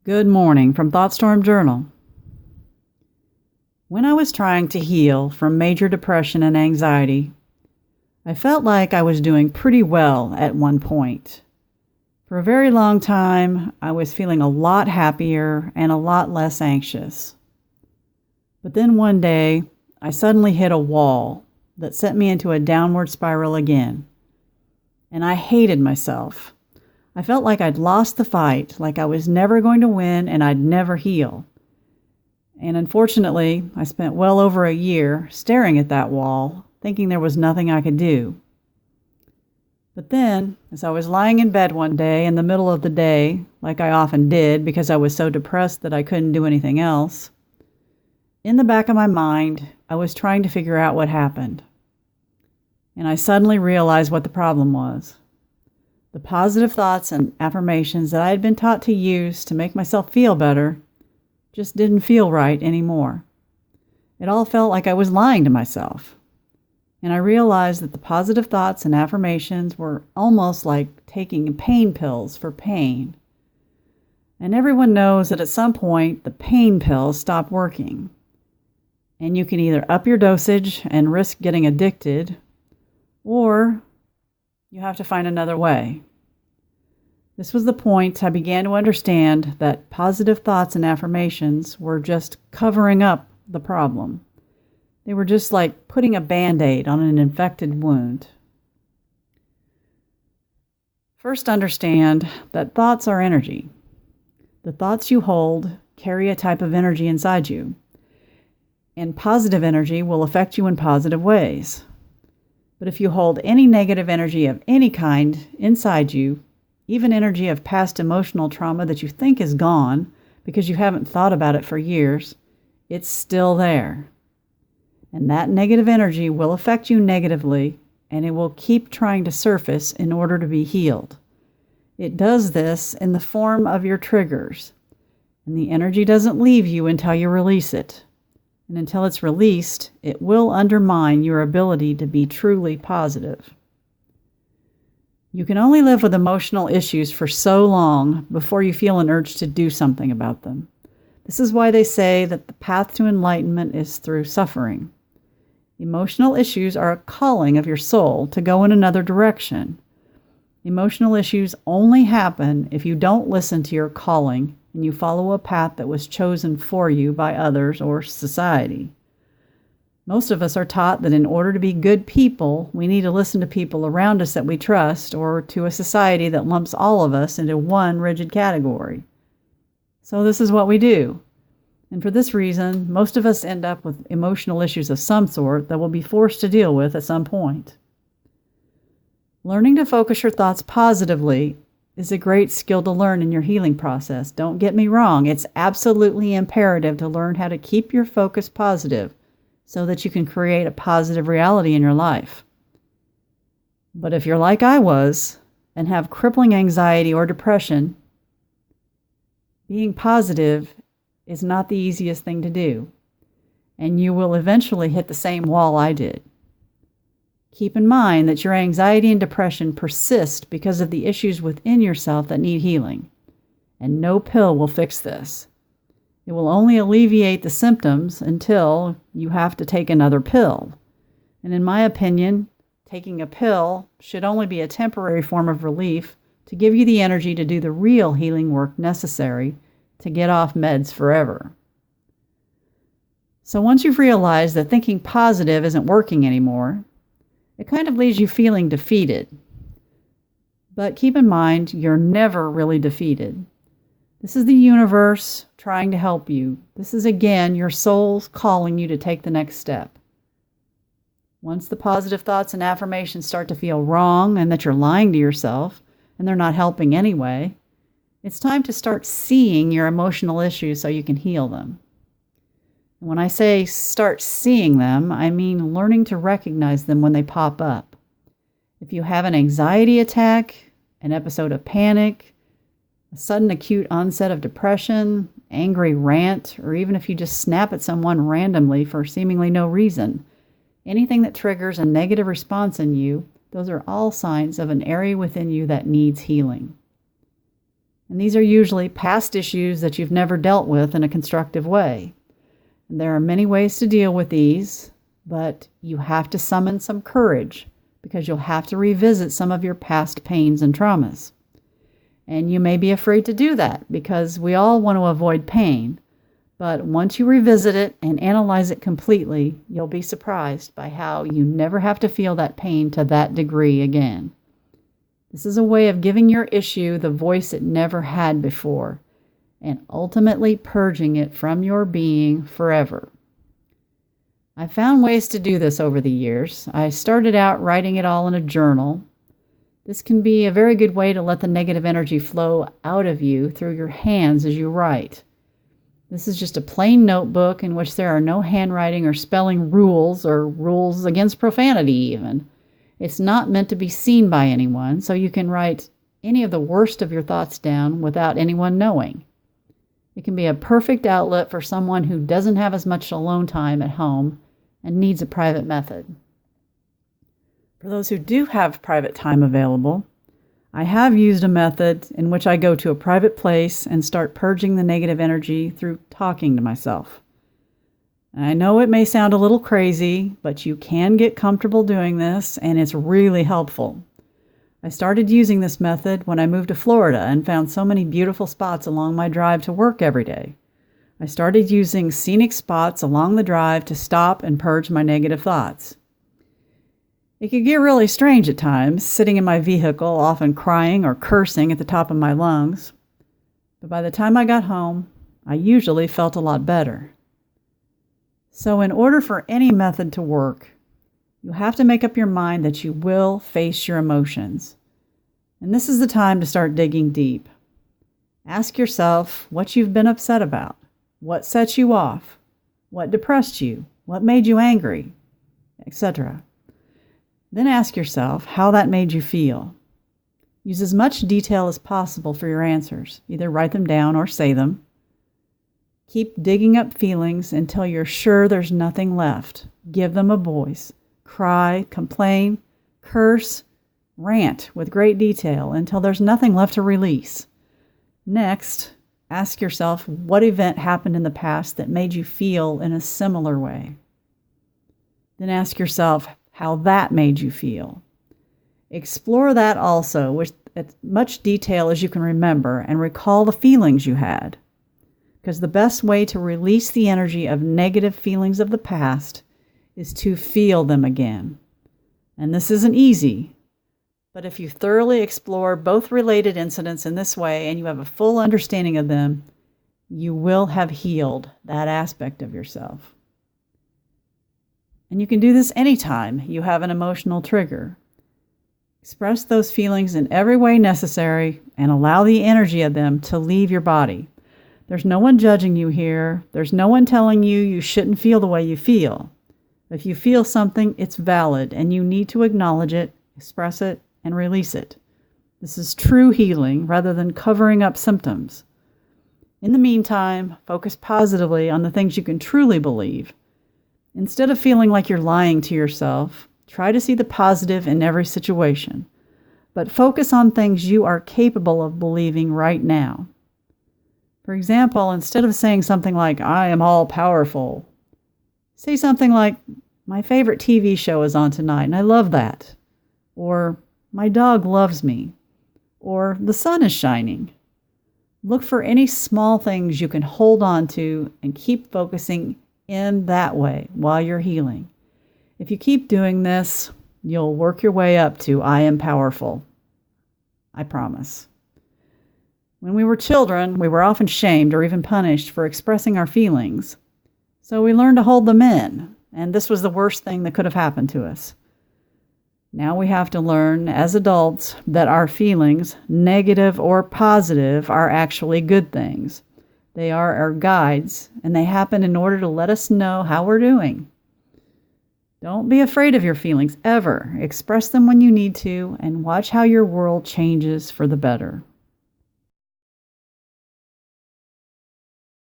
Good morning from ThoughtStorm Journal. When I was trying to heal from major depression and anxiety, I felt like I was doing pretty well at one point. For a very long time, I was feeling a lot happier and a lot less anxious. But then one day, I suddenly hit a wall that sent me into a downward spiral again. And I hated myself. I felt like I'd lost the fight, like I was never going to win and I'd never heal. And unfortunately, I spent well over a year staring at that wall, thinking there was nothing I could do. But then, as I was lying in bed one day in the middle of the day, like I often did because I was so depressed that I couldn't do anything else, in the back of my mind, I was trying to figure out what happened. And I suddenly realized what the problem was. The positive thoughts and affirmations that I had been taught to use to make myself feel better just didn't feel right anymore. It all felt like I was lying to myself. And I realized that the positive thoughts and affirmations were almost like taking pain pills for pain. And everyone knows that at some point the pain pills stop working. And you can either up your dosage and risk getting addicted, or you have to find another way. This was the point I began to understand that positive thoughts and affirmations were just covering up the problem. They were just like putting a Band-Aid on an infected wound. First, understand that thoughts are energy. The thoughts you hold carry a type of energy inside you, and positive energy will affect you in positive ways. But if you hold any negative energy of any kind inside you, even energy of past emotional trauma that you think is gone because you haven't thought about it for years, it's still there. And that negative energy will affect you negatively, and it will keep trying to surface in order to be healed. It does this in the form of your triggers, and the energy doesn't leave you until you release it. And until it's released, it will undermine your ability to be truly positive. You can only live with emotional issues for so long before you feel an urge to do something about them. This is why they say that the path to enlightenment is through suffering. Emotional issues are a calling of your soul to go in another direction. Emotional issues only happen if you don't listen to your calling and you follow a path that was chosen for you by others or society. Most of us are taught that in order to be good people, we need to listen to people around us that we trust, or to a society that lumps all of us into one rigid category. So this is what we do. And for this reason, most of us end up with emotional issues of some sort that we'll be forced to deal with at some point. Learning to focus your thoughts positively is a great skill to learn in your healing process. Don't get me wrong, it's absolutely imperative to learn how to keep your focus positive so that you can create a positive reality in your life. But if you're like I was and have crippling anxiety or depression, being positive is not the easiest thing to do, and you will eventually hit the same wall I did. Keep in mind that your anxiety and depression persist because of the issues within yourself that need healing, and no pill will fix this. It will only alleviate the symptoms until you have to take another pill. And in my opinion, taking a pill should only be a temporary form of relief to give you the energy to do the real healing work necessary to get off meds forever. So once you've realized that thinking positive isn't working anymore, it kind of leaves you feeling defeated. But keep in mind, you're never really defeated. This is the universe trying to help you. This is, again, your soul's calling you to take the next step. Once the positive thoughts and affirmations start to feel wrong and that you're lying to yourself and they're not helping anyway, it's time to start seeing your emotional issues so you can heal them. When I say start seeing them, I mean learning to recognize them when they pop up. If you have an anxiety attack, an episode of panic, a sudden acute onset of depression, angry rant, or even if you just snap at someone randomly for seemingly no reason, anything that triggers a negative response in you, those are all signs of an area within you that needs healing. And these are usually past issues that you've never dealt with in a constructive way. And there are many ways to deal with these, but you have to summon some courage because you'll have to revisit some of your past pains and traumas. And you may be afraid to do that because we all want to avoid pain. But once you revisit it and analyze it completely, you'll be surprised by how you never have to feel that pain to that degree again. This is a way of giving your issue the voice it never had before and ultimately purging it from your being forever. I found ways to do this over the years. I started out writing it all in a journal. This can be a very good way to let the negative energy flow out of you through your hands as you write. This is just a plain notebook in which there are no handwriting or spelling rules or rules against profanity even. It's not meant to be seen by anyone, so you can write any of the worst of your thoughts down without anyone knowing. It can be a perfect outlet for someone who doesn't have as much alone time at home and needs a private method. For those who do have private time available, I have used a method in which I go to a private place and start purging the negative energy through talking to myself. I know it may sound a little crazy, but you can get comfortable doing this, and it's really helpful. I started using this method when I moved to Florida and found so many beautiful spots along my drive to work every day. I started using scenic spots along the drive to stop and purge my negative thoughts. It could get really strange at times, sitting in my vehicle, often crying or cursing at the top of my lungs. But by the time I got home, I usually felt a lot better. So in order for any method to work, you have to make up your mind that you will face your emotions. And this is the time to start digging deep. Ask yourself what you've been upset about, what set you off, what depressed you, what made you angry, etc. Then ask yourself how that made you feel. Use as much detail as possible for your answers. Either write them down or say them. Keep digging up feelings until you're sure there's nothing left. Give them a voice. Cry, complain, curse, rant with great detail until there's nothing left to release. Next, ask yourself what event happened in the past that made you feel in a similar way. Then ask yourself how that made you feel. Explore that also with as much detail as you can remember and recall the feelings you had. Because the best way to release the energy of negative feelings of the past is to feel them again. And this isn't easy, but if you thoroughly explore both related incidents in this way and you have a full understanding of them, you will have healed that aspect of yourself. And you can do this anytime you have an emotional trigger. Express those feelings in every way necessary and allow the energy of them to leave your body. There's no one judging you here. There's no one telling you you shouldn't feel the way you feel. If you feel something, it's valid, and you need to acknowledge it, express it, and release it. This is true healing rather than covering up symptoms. In the meantime, focus positively on the things you can truly believe. Instead of feeling like you're lying to yourself, try to see the positive in every situation, but focus on things you are capable of believing right now. For example, instead of saying something like, "I am all powerful," say something like, "My favorite TV show is on tonight and I love that." Or, "My dog loves me." Or, "The sun is shining." Look for any small things you can hold on to and keep focusing in that way while you're healing. If you keep doing this, you'll work your way up to "I am powerful." I promise. When we were children, we were often shamed or even punished for expressing our feelings. So we learned to hold them in, and this was the worst thing that could have happened to us. Now we have to learn, as adults, that our feelings, negative or positive, are actually good things. They are our guides, and they happen in order to let us know how we're doing. Don't be afraid of your feelings, ever. Express them when you need to, and watch how your world changes for the better.